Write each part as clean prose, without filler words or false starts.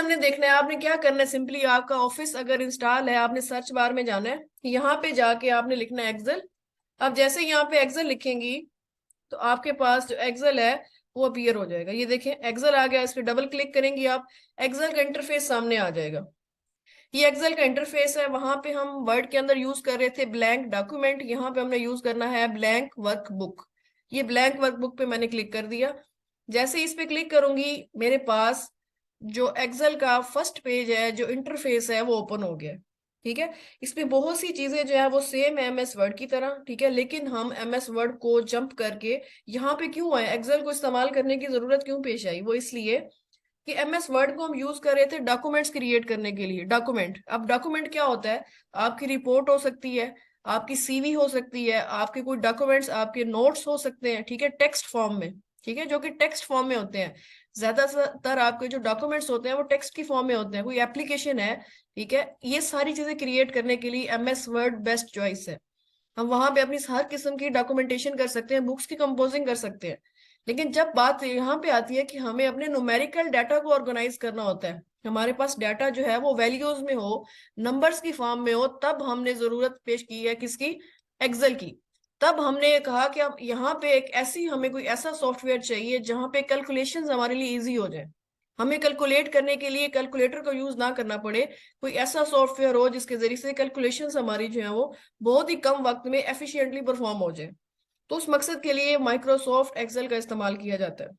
हमने देखना है, आपने क्या करना है, सिंपली आपका ऑफिस अगर इंस्टॉल है, आपने सर्च बार में जाना है, यहाँ पे जाके आपने लिखना है एक्सेल। अब जैसे यहाँ पे एक्सेल लिखेंगी तो आपके पास जो एक्सेल है वो अपीयर हो जाएगा। ये देखें एक्सेल आ गया, इस पे डबल क्लिक करेंगी आप, एक्सेल का इंटरफेस सामने आ जाएगा। ये एक्सेल का इंटरफेस है। वहां पे हम वर्ड के अंदर यूज कर रहे थे ब्लैंक डॉक्यूमेंट, यहाँ पे हमने यूज करना है ब्लैंक वर्कबुक। ये ब्लैंक वर्कबुक पे मैंने क्लिक कर दिया। जैसे ही इस पे क्लिक करूंगी मेरे पास जो एक्सेल का फर्स्ट पेज है, जो इंटरफेस है, वो ओपन हो गया। ठीक है। इसमें बहुत सी चीजें जो है वो सेम है एमएस वर्ड की तरह, ठीक है, लेकिन हम एमएस वर्ड को जंप करके यहाँ पे क्यों आए, एक्सेल को इस्तेमाल करने की जरूरत क्यों पेश आई, वो इसलिए कि एमएस वर्ड को हम यूज कर रहे थे डॉक्यूमेंट्स क्रिएट करने के लिए। डॉक्यूमेंट, अब डॉक्यूमेंट क्या होता है, आपकी रिपोर्ट हो सकती है, आपकी सीवी हो सकती है, आपके कोई डॉक्यूमेंट्स, आपके नोट्स हो सकते हैं, ठीक है, टेक्स्ट फॉर्म में, ठीक है, जो कि टेक्स्ट फॉर्म में होते हैं। ज्यादातर आपके जो डॉक्यूमेंट्स होते हैं वो टेक्स्ट की फॉर्म में होते हैं, कोई एप्लीकेशन है, ठीक है, ये सारी चीजें क्रिएट करने के लिए एमएस वर्ड बेस्ट चॉइस है। हम वहां पे अपनी हर किस्म की डॉक्यूमेंटेशन कर सकते हैं, बुक्स की कंपोजिंग कर सकते हैं। लेकिन जब बात यहाँ पे आती है कि हमें अपने न्यूमेरिकल डाटा को ऑर्गेनाइज करना होता है, हमारे पास डाटा जो है वो वैल्यूज में हो, नंबर्स की फॉर्म में हो, तब हमने जरूरत पेश की है किसकी, एक्सेल की। तब हमने कहा कि अब यहाँ पे एक ऐसी, हमें कोई ऐसा सॉफ्टवेयर चाहिए जहाँ पे कैलकुलेशंस हमारे लिए इजी हो जाए, हमें कैलकुलेट करने के लिए कैलकुलेटर का यूज ना करना पड़े। कोई ऐसा सॉफ्टवेयर हो जिसके जरिए से कैलकुलेशंस हमारी जो है वो बहुत ही कम वक्त में एफिशिएंटली परफॉर्म हो जाए। तो उस मकसद के लिए माइक्रोसॉफ्ट एक्सेल का इस्तेमाल किया जाता है।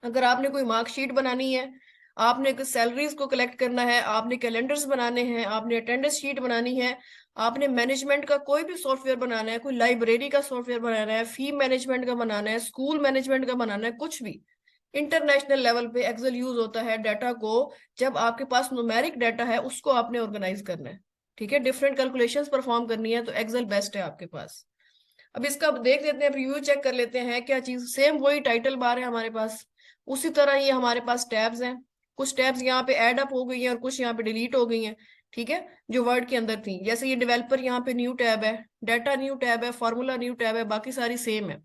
अगर आपने कोई मार्कशीट बनानी है, आपने सैलरीज को कलेक्ट करना है, आपने कैलेंडर्स बनाने हैं, आपने अटेंडेंस शीट बनानी है, आपने मैनेजमेंट का कोई भी सॉफ्टवेयर बनाना है, कोई लाइब्रेरी का सॉफ्टवेयर बनाना है, फी मैनेजमेंट का बनाना है, स्कूल मैनेजमेंट का बनाना है, कुछ भी इंटरनेशनल लेवल पे एक्सेल यूज होता है डाटा को। जब आपके पास न्यूमेरिक डाटा है उसको आपने ऑर्गेनाइज करना है, ठीक है, डिफरेंट कैलकुलेशंस परफॉर्म करनी है, तो एक्सेल बेस्ट है आपके पास। अब इसका देख लेते हैं, प्रीव्यू चेक कर लेते हैं क्या चीज, सेम वही टाइटल बार है हमारे पास, उसी तरह ये हमारे पास टैब्स हैं। कुछ टैब्स यहाँ पे ऐड अप हो गई हैं और कुछ यहाँ पे डिलीट हो गई हैं, ठीक है, जो वर्ड के अंदर थी। जैसे ये डेवलपर, यहाँ पे न्यू टैब है, डाटा न्यू टैब है, फॉर्मूला न्यू टैब है, बाकी सारी सेम है।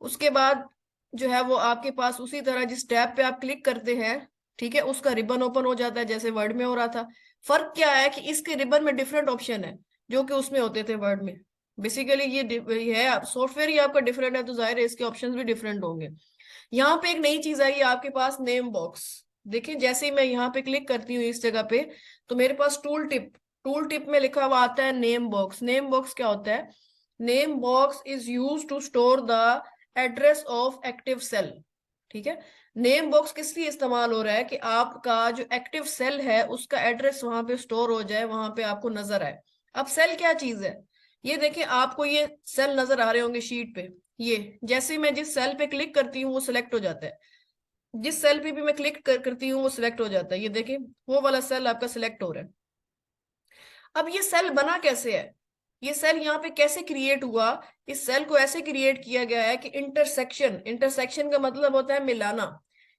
उसके बाद जो है वो आपके पास उसी तरह जिस टैब पे आप क्लिक करते हैं, ठीक है, उसका रिबन ओपन हो जाता है जैसे वर्ड में हो रहा था। फर्क क्या है कि इसके रिबन में डिफरेंट ऑप्शन है जो कि उसमें होते थे वर्ड में। बेसिकली ये है, सॉफ्टवेयर ही आपका डिफरेंट है तो जाहिर है इसके ऑप्शंस भी डिफरेंट होंगे। यहाँ पे एक नई चीज आई है आपके पास, नेम बॉक्स। देखिए जैसे ही मैं यहाँ पे क्लिक करती हूँ इस जगह पे, तो मेरे पास टूल टिप, टूल टिप में लिखा हुआ आता है नेम बॉक्स। नेम बॉक्स क्या होता है, name box is use to store the address of active cell. ठीक है, नेम बॉक्स किस लिए इस्तेमाल हो रहा है कि आपका जो एक्टिव सेल है उसका एड्रेस वहां पे स्टोर हो जाए, वहां पे आपको नजर आए। अब सेल क्या चीज है, ये देखिए आपको ये सेल नजर आ रहे होंगे शीट पे। ये जैसे ही मैं जिस सेल पे क्लिक करती हूँ वो सिलेक्ट हो जाता है, जिस सेल पे भी मैं करती हूँ वो सिलेक्ट हो जाता है। ये देखिए वो वाला सेल आपका सिलेक्ट हो रहा है। अब ये सेल बना कैसे है, ये सेल यहाँ पे कैसे क्रिएट हुआ, इस सेल को ऐसे क्रिएट किया गया है कि इंटरसेक्शन, इंटरसेक्शन का मतलब होता है मिलाना,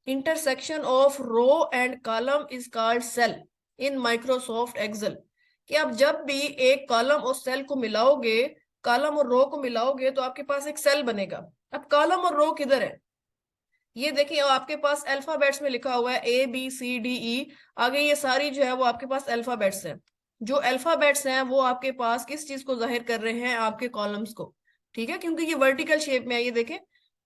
intersection of row and column is called cell in Microsoft Excel. कि आप जब भी एक कॉलम और सेल को मिलाओगे, कॉलम और रो को मिलाओगे तो आपके पास एक सेल बनेगा। अब कॉलम और रो किधर है, ये देखिए आपके पास अल्फाबेट्स में लिखा हुआ है ABCDE, आगे ये सारी जो है वो आपके पास अल्फाबेट्स हैं। जो अल्फाबेट्स हैं वो आपके पास किस चीज को जाहिर कर रहे हैं, आपके कॉलम्स को, ठीक है, क्योंकि ये वर्टिकल शेप में है। ये देखें,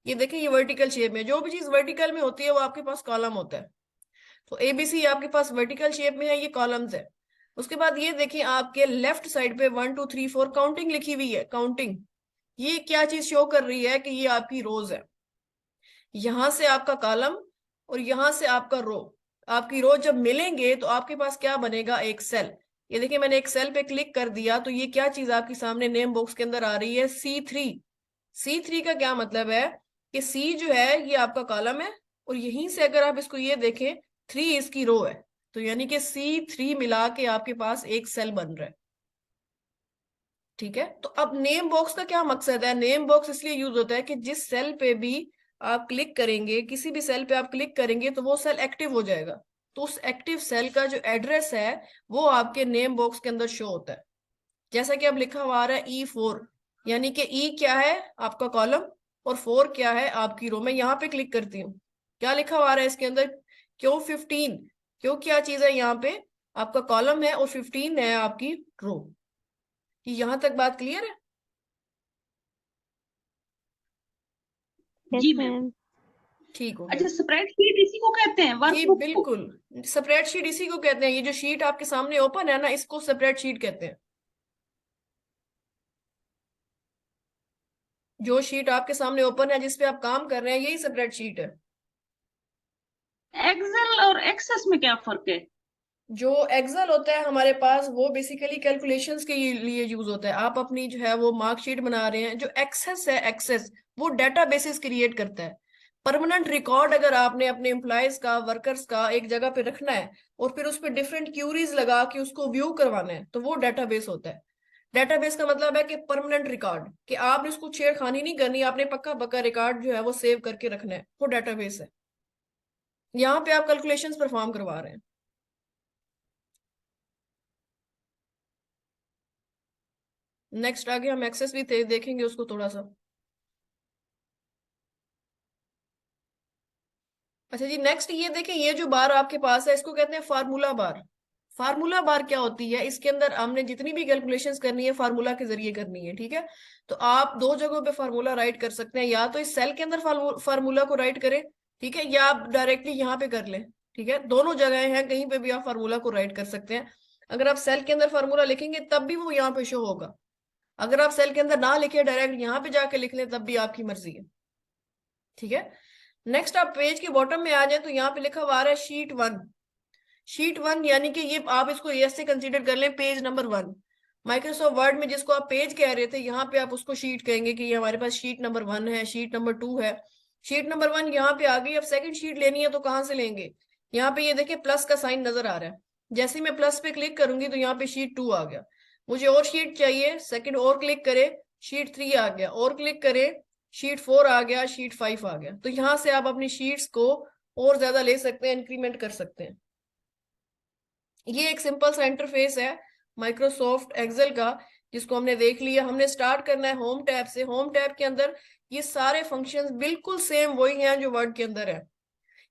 ये देखें, ये वर्टिकल शेप में, जो भी चीज वर्टिकल में होती है वो आपके पास कॉलम होता है। तो ABC आपके पास वर्टिकल शेप में है, ये कॉलम्स है। उसके बाद ये देखिए आपके लेफ्ट साइड पे 1 2 3 4 काउंटिंग लिखी हुई है, काउंटिंग। ये क्या चीज शो कर रही है कि ये आपकी रोज है, यहां से आपका कॉलम और यहां से आपका रो, आपकी रो जब मिलेंगे तो आपके पास क्या बनेगा, एक सेल। ये देखिए मैंने एक सेल पे क्लिक कर दिया तो ये क्या चीज आपकी सामने नेम बॉक्स के अंदर आ रही है, C3। C3 का क्या मतलब है कि C जो है ये आपका कॉलम है, और यहीं से अगर आप इसको ये देखें 3 इसकी रो है, तो यानी कि C3 मिला के आपके पास एक सेल बन रहा है। ठीक है, तो अब नेम बॉक्स का क्या मकसद है, नेम बॉक्स इसलिए यूज होता है कि जिस सेल पे भी आप क्लिक करेंगे, किसी भी सेल पे आप क्लिक करेंगे तो वो सेल एक्टिव हो जाएगा। तो उस एक्टिव सेल का जो एड्रेस है वो आपके नेम बॉक्स के अंदर शो होता है। जैसा कि अब लिखा हुआ आ रहा है E4, यानी कि E क्या है, आपका कॉलम, और 4 क्या है, आपकी रो। मैं यहाँ पे क्लिक करती हूँ, क्या लिखा हुआ आ रहा है इसके अंदर, Q15, क्यों क्या चीज है यहाँ पे, आपका कॉलम है और 15 है आपकी रो। कि यहां तक बात क्लियर है? यस जी मैम। मैम। ठीक हो गया। अच्छा, स्प्रेडशीट इसी को कहते हैं, जी वर्कबुक को? बिल्कुल, स्प्रेडशीट इसी को कहते हैं। ये जो शीट आपके सामने ओपन है ना, इसको स्प्रेडशीट कहते हैं। जो शीट आपके सामने ओपन है जिसपे आप काम कर रहे हैं, यही स्प्रेडशीट है। एक्सेल और एक्सेस में क्या फर्क है? जो एक्सेल होता है हमारे पास, वो बेसिकली कैलकुलेशंस के लिए यूज होता है। आप अपनी जो है वो मार्कशीट बना रहे हैं। जो एक्सेस है, एक्सेस वो डेटाबेसेस क्रिएट करता है। परमानेंट रिकॉर्ड अगर आपने अपने एम्प्लॉयज का, वर्कर्स का एक जगह पे रखना है और फिर उस पर डिफरेंट क्यूरीज लगा के उसको व्यू करवाना है, तो वो डेटाबेस होता है। डेटाबेस का मतलब है कि परमानेंट रिकॉर्ड, कि आपने उसको छेड़खानी नहीं करनी, आपने पक्का पक्का रिकॉर्ड जो है वो सेव करके रखना है, वो डेटाबेस है। यहाँ पे आप कैलकुलेशंस परफॉर्म करवा रहे हैं। नेक्स्ट आगे हम एक्सेस भी देखेंगे उसको थोड़ा सा। अच्छा जी, नेक्स्ट ये देखें, ये जो बार आपके पास है इसको कहते हैं फार्मूला बार। फार्मूला बार क्या होती है, इसके अंदर हमने जितनी भी कैलकुलेशंस करनी है फार्मूला के जरिए करनी है, ठीक है। तो आप दो जगहों पे फार्मूला राइट कर सकते हैं, या तो इस सेल के अंदर फार्मूला को राइट करें, ठीक है, या आप डायरेक्टली यहाँ पे कर लें। ठीक है, दोनों जगह हैं, कहीं पे भी आप फार्मूला को राइट कर सकते हैं। अगर आप सेल के अंदर फार्मूला लिखेंगे तब भी वो यहाँ पे शो होगा। अगर आप सेल के अंदर ना लिखे, डायरेक्ट यहाँ पे जाके लिख लें, तब भी आपकी मर्जी है। ठीक है। नेक्स्ट आप पेज के बॉटम में आ जाए तो यहाँ पे लिखा हुआ आ रहा है शीट 1। शीट 1 यानी कि ये आप इसको ऐसे कंसीडर कर लें, पेज नंबर 1। माइक्रोसॉफ्ट वर्ड में जिसको आप पेज कह रहे थे, यहाँ पे आप उसको शीट कहेंगे कि ये हमारे पास शीट नंबर 1 है, शीट नंबर 2 है। शीट नंबर 1 यहाँ पे आ गई। अब सेकंड शीट लेनी है तो कहाँ से लेंगे? यहाँ पे ये देखिए प्लस का साइन नजर आ रहा है। जैसे ही मैं प्लस पे क्लिक करूंगी तो यहाँ पे शीट 2 आ गया। मुझे और शीट चाहिए, सेकंड और क्लिक करे, शीट 3 आ गया, और क्लिक करे, शीट 4 आ गया, शीट 5 आ गया। तो यहाँ से आप अपनी शीट्स को और ज्यादा ले सकते हैं, इंक्रीमेंट कर सकते हैं। ये एक सिंपल सा इंटरफेस है माइक्रोसॉफ्ट एक्सेल का, जिसको हमने देख लिया। हमने स्टार्ट करना है होम टैब से। होम टैब के अंदर ये सारे फंक्शंस बिल्कुल सेम वही हैं जो वर्ड के अंदर है।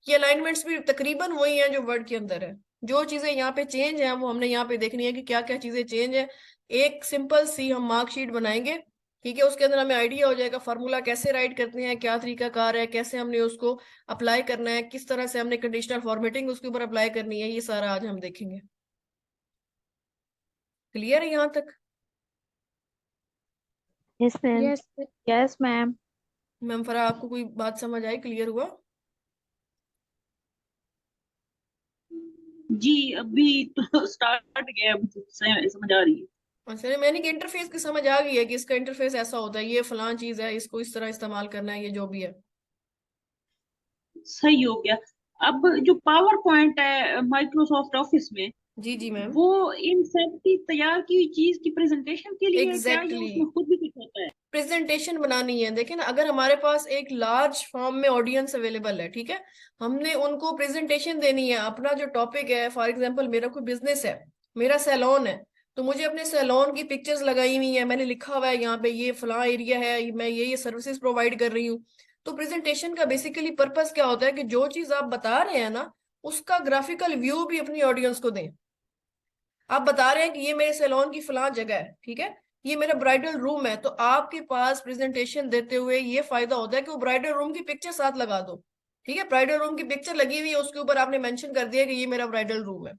ये अलाइनमेंट्स भी तकरीबन वही हैं जो वर्ड के अंदर है। जो चीजें यहाँ पे चेंज है वो हमने यहाँ पे देखनी है कि क्या क्या चीजें चेंज है। एक सिंपल सी हम मार्कशीट बनाएंगे, ठीक है। उसके अंदर हमें आइडिया हो जाएगा फार्मूला कैसे राइट करते हैं, क्या तरीका कार है, कैसे हमने उसको अप्लाई करना है, किस तरह से हमने कंडीशनल फॉर्मेटिंग उसके ऊपर अप्लाई करनी है। ये सारा आज हम देखेंगे। क्लियर है यहाँ तक? Yes ma'am. Yes. Yes ma'am. Ma'am फरा, आपको कोई बात समझ आई, क्लियर हुआ? जी, अभी तो स्टार्ट किया, अभी तो समझ आ रही है। अच्छा, मैंने कि इंटरफेस की समझ आ गई है कि इसका इंटरफेस ऐसा होता है, ये फलां चीज है, इसको इस तरह इस्तेमाल करना है, ये जो भी है। सही हो गया। अब जो पावर पॉइंट है माइक्रोसॉफ्ट ऑफिस में, जी जी मैम। वो इन सब की तैयार की हुई चीज की प्रेजेंटेशन के लिए है क्या, या एग्जैक्टली, उसमें खुद भी कुछ होता है? प्रेजेंटेशन बनानी है। देखिए ना, अगर हमारे पास एक लार्ज फॉर्म में ऑडियंस अवेलेबल है, ठीक है, हमने उनको प्रेजेंटेशन देनी है। अपना जो टॉपिक है, फॉर एग्जांपल मेरा कोई बिजनेस है, मेरा सैलून है, तो मुझे अपने सैलून की पिक्चर्स लगाई हुई है, मैंने लिखा हुआ है यहाँ पे ये फलां एरिया है, मैं ये सर्विसेज प्रोवाइड कर रही हूँ। तो प्रेजेंटेशन का बेसिकली पर्पस क्या होता है कि जो चीज आप बता रहे हैं ना, उसका ग्राफिकल व्यू भी अपनी ऑडियंस को दें। आप बता रहे हैं कि ये मेरे सैलून की फलां जगह है, ठीक है, ये मेरा ब्राइडल रूम है, तो आपके पास प्रेजेंटेशन देते हुए ये फायदा होता है कि वो ब्राइडल रूम की पिक्चर साथ लगा दो। ठीक है, ब्राइडल रूम की पिक्चर लगी हुई है, उसके ऊपर आपने मेंशन कर दिया कि ये मेरा ब्राइडल रूम है।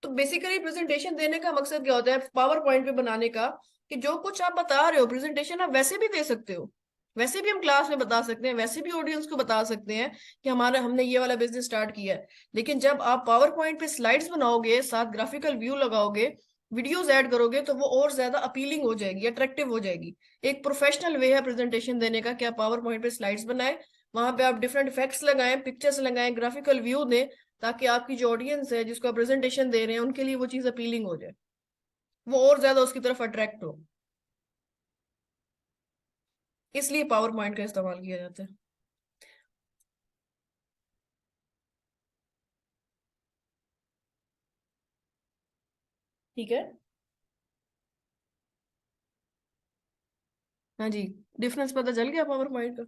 तो बेसिकली प्रेजेंटेशन देने का मकसद क्या होता है पावर पॉइंट पे बनाने का, कि जो कुछ आप बता रहे हो प्रेजेंटेशन आप वैसे भी दे सकते हो, वैसे भी हम क्लास में बता सकते हैं, वैसे भी ऑडियंस को बता सकते हैं कि हमारा हमने ये वाला बिजनेस स्टार्ट किया है। लेकिन जब आप पावर पॉइंट पे स्लाइड्स बनाओगे, साथ ग्राफिकल व्यू लगाओगे, वीडियोस ऐड करोगे, तो वो और ज्यादा अपीलिंग हो जाएगी, अट्रैक्टिव हो जाएगी। एक प्रोफेशनल वे है प्रेजेंटेशन देने का कि आप पावर पॉइंट पे स्लाइड्स बनाए, वहां पे आप डिफरेंट इफेक्ट्स लगाएं, पिक्चर्स लगाएं, ग्राफिकल व्यू दें, ताकि आपकी जो ऑडियंस है जिसको आप प्रेजेंटेशन दे रहे हैं उनके लिए वो चीज अपीलिंग हो जाए, वो और ज्यादा उसकी तरफ अट्रैक्ट हो। इसलिए पावर पॉइंट का इस्तेमाल किया जाता है। ठीक है। हाँ जी, डिफरेंस पता चल गया पावर पॉइंट का?